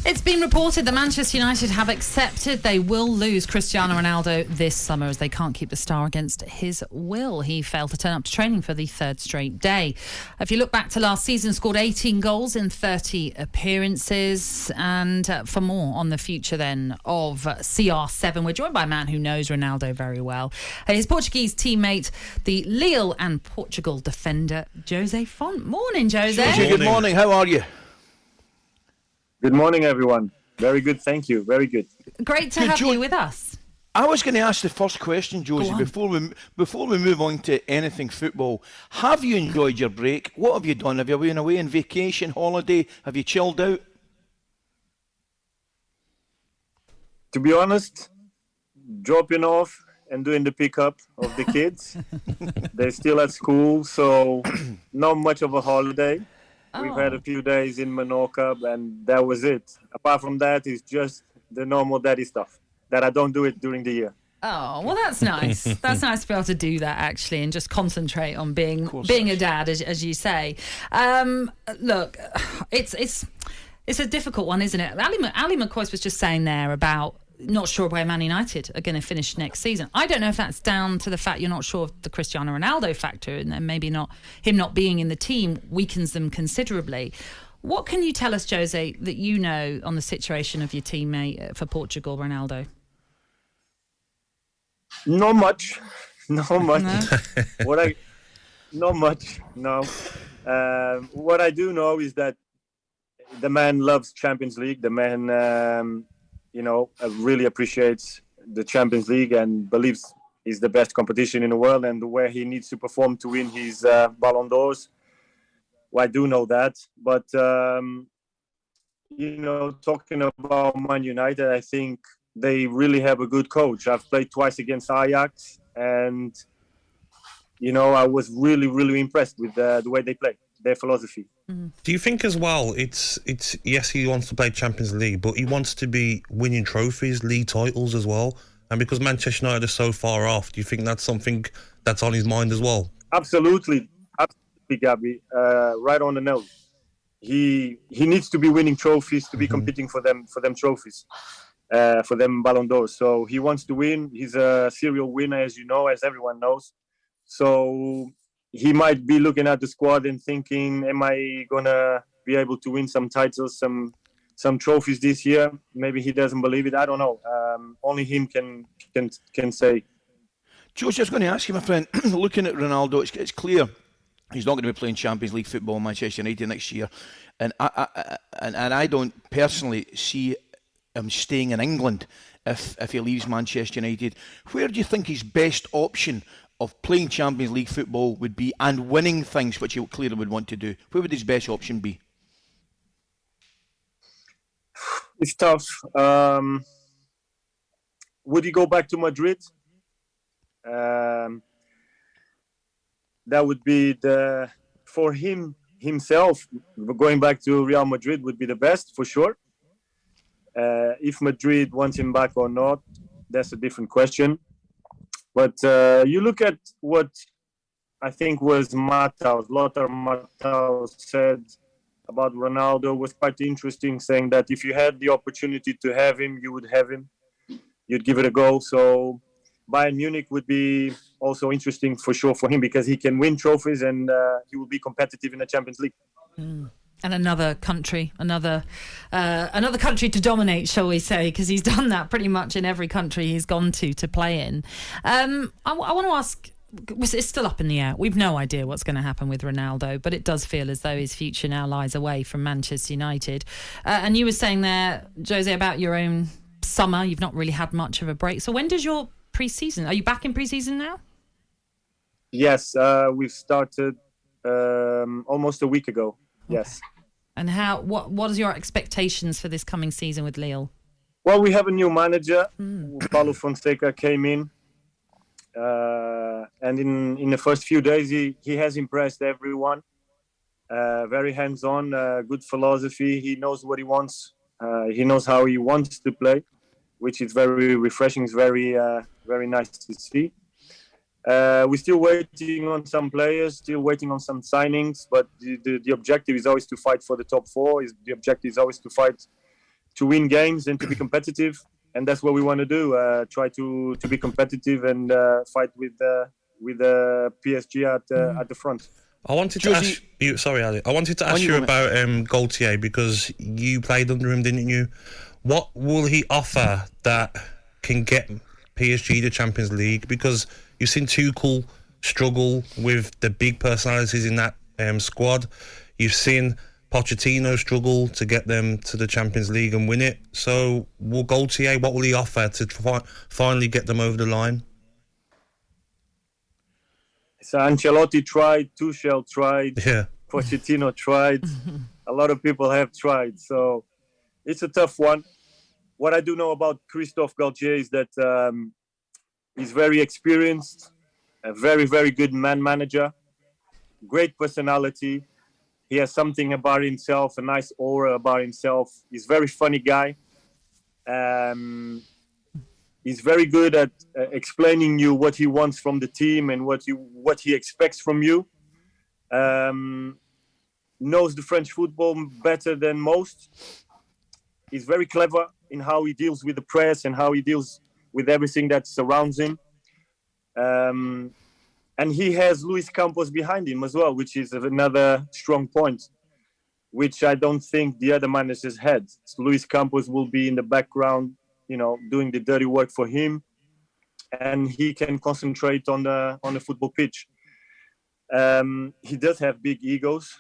It's been reported that Manchester United have accepted they will lose Cristiano Ronaldo this summer as they can't keep the star against his will. He failed to turn up to training for the third straight day. If you look back to last season, scored 18 goals in 30 appearances. And for more on the future then of CR7, we're joined by a man who knows Ronaldo very well. His Portuguese teammate, the Lille and Portugal defender, Jose Fonte. Morning, Jose. Jose, good morning. How are you? Good morning, everyone. Very good, thank you. Very good. Great to have you with us. I was going to ask the first question, Josie, before we move on to anything football. Have you enjoyed your break? What have you done? Have you been away on vacation, holiday? Have you chilled out? To be honest, dropping off and doing the pickup of the kids. They're still at school, so not much of a holiday. We've had a few days in Menorca, and that was it. Apart from that, it's just the normal daddy stuff that I don't do it during the year. Oh, well, that's nice. That's nice to be able to do that, actually, and just concentrate on being a dad, as you say. Look, it's a difficult one, isn't it? Ali McCoy was just saying there about not sure where Man United are going to finish next season. I don't know if that's down to the fact you're not sure of the Cristiano Ronaldo factor, and then maybe him not being in the team weakens them considerably. What can you tell us, Jose, that you know on the situation of your teammate for Portugal, Ronaldo? Not much. No? Not much. No. What I do know is that the man loves Champions League. The man, really appreciates the Champions League and believes it's the best competition in the world and where he needs to perform to win his Ballon d'Ors. Well, I do know that. But, talking about Man United, I think they really have a good coach. I've played twice against Ajax and, I was really, really impressed with the way they play, their philosophy. Do you think as well, it's yes, he wants to play Champions League, but he wants to be winning trophies, league titles as well? And because Manchester United are so far off, do you think that's something that's on his mind as well? Absolutely, Gabby. Right on the nose. He needs to be winning trophies, to be competing for them trophies, for them Ballon d'Or. So he wants to win. He's a serial winner, as you know, as everyone knows. So he might be looking at the squad and thinking, am I going to be able to win some titles, some trophies this year? Maybe he doesn't believe it. I don't know. Only him can say. George, I was going to ask you, my friend, looking at Ronaldo, it's clear he's not going to be playing Champions League football in Manchester United next year. And I don't personally see him staying in England if he leaves Manchester United. Where do you think his best option of playing Champions League football would be and winning things, which he clearly would want to do? Where would his best option be? It's tough. Would he go back to Madrid? That would be for himself, going back to Real Madrid would be the best, for sure. If Madrid wants him back or not, that's a different question. But you look at what I think was Lothar Matthaus said about Ronaldo was quite interesting, saying that if you had the opportunity to have him, you would have him. You'd give it a go. So Bayern Munich would be also interesting for sure for him because he can win trophies and he will be competitive in the Champions League. And another country to dominate, shall we say, because he's done that pretty much in every country he's gone to play in. I want to ask, it's still up in the air. We've no idea what's going to happen with Ronaldo, but it does feel as though his future now lies away from Manchester United. And you were saying there, Jose, about your own summer. You've not really had much of a break. So when does your pre-season? Are you back in pre-season now? Yes, we've started almost a week ago. Yes. And what are your expectations for this coming season with Lille? Well, we have a new manager. Paulo Fonseca came in. And in the first few days, he has impressed everyone. Very hands-on, good philosophy. He knows what he wants. He knows how he wants to play, which is very refreshing. It's very nice to see. We're still waiting on some players, still waiting on some signings, but the objective is always to fight for the top four. The objective is always to fight win games and to be competitive, and that's what we want to do. Try to be competitive and fight with PSG at the front. I wanted to ask you. Sorry, Ali. I wanted to ask you about Gaultier, because you played under him, didn't you? What will he offer that can get PSG the Champions League? Because you've seen Tuchel struggle with the big personalities in that squad. You've seen Pochettino struggle to get them to the Champions League and win it. So, will Gaultier, what will he offer to finally get them over the line? So Ancelotti tried, Tuchel tried, Pochettino tried. A lot of people have tried. So it's a tough one. What I do know about Christophe Galtier is that he's very experienced, a very, very good man-manager, great personality. He has something about himself, a nice aura about himself. He's a very funny guy. He's very good at explaining you what he wants from the team and what he expects from you. Knows the French football better than most. He's very clever in how he deals with the press and how he deals with everything that surrounds him. And he has Luis Campos behind him as well, which is another strong point, which I don't think the other managers had. So Luis Campos will be in the background, doing the dirty work for him, and he can concentrate on the football pitch. He does have big egos,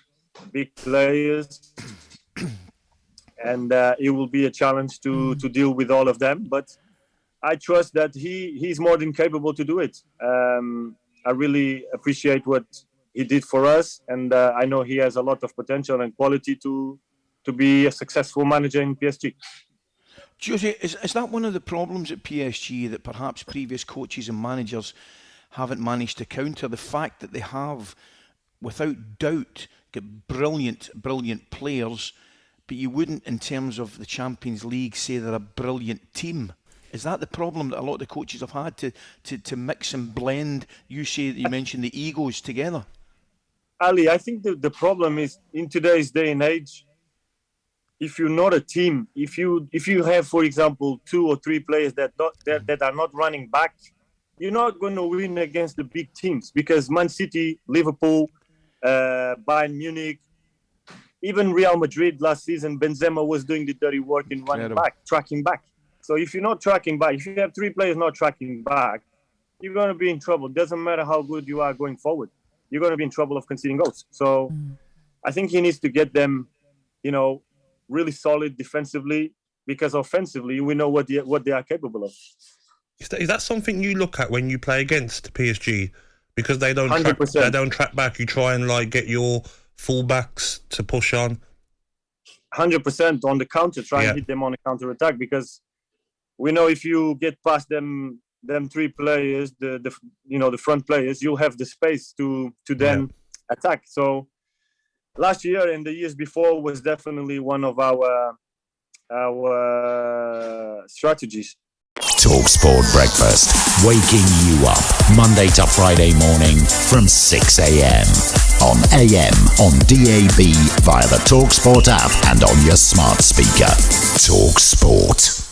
big players, and it will be a challenge to deal with all of them. But I trust that he's more than capable to do it. I really appreciate what he did for us, and I know he has a lot of potential and quality to be a successful manager in PSG. Jose, is that one of the problems at PSG, that perhaps previous coaches and managers haven't managed to counter? The fact that they have, without doubt, got brilliant players, but you wouldn't, in terms of the Champions League, say they're a brilliant team. Is that the problem that a lot of the coaches have had to mix and blend? You mentioned the egos together. Ali, I think the problem is, in today's day and age, if you're not a team, if you have, for example, 2 or 3 players that are not running back, you're not going to win against the big teams, because Man City, Liverpool, Bayern Munich, even Real Madrid last season, Benzema was doing the dirty work in running back, tracking back. So if you're not tracking back, if you have 3 players not tracking back, you're going to be in trouble. Doesn't matter how good you are going forward. You're going to be in trouble of conceding goals. So I think he needs to get them, really solid defensively, because offensively we know what they are capable of. Is that something you look at when you play against PSG? Because they don't track back. You try and get your fullbacks to push on. 100% on the counter. Try and hit them on the counter attack, because we know if you get past them 3 players, the front players, you'll have the space to then attack. So last year and the years before was definitely one of our strategies. talkSPORT Breakfast, waking you up Monday to Friday morning from 6 a.m. on AM, on DAB, via the talkSPORT app and on your smart speaker. talkSPORT.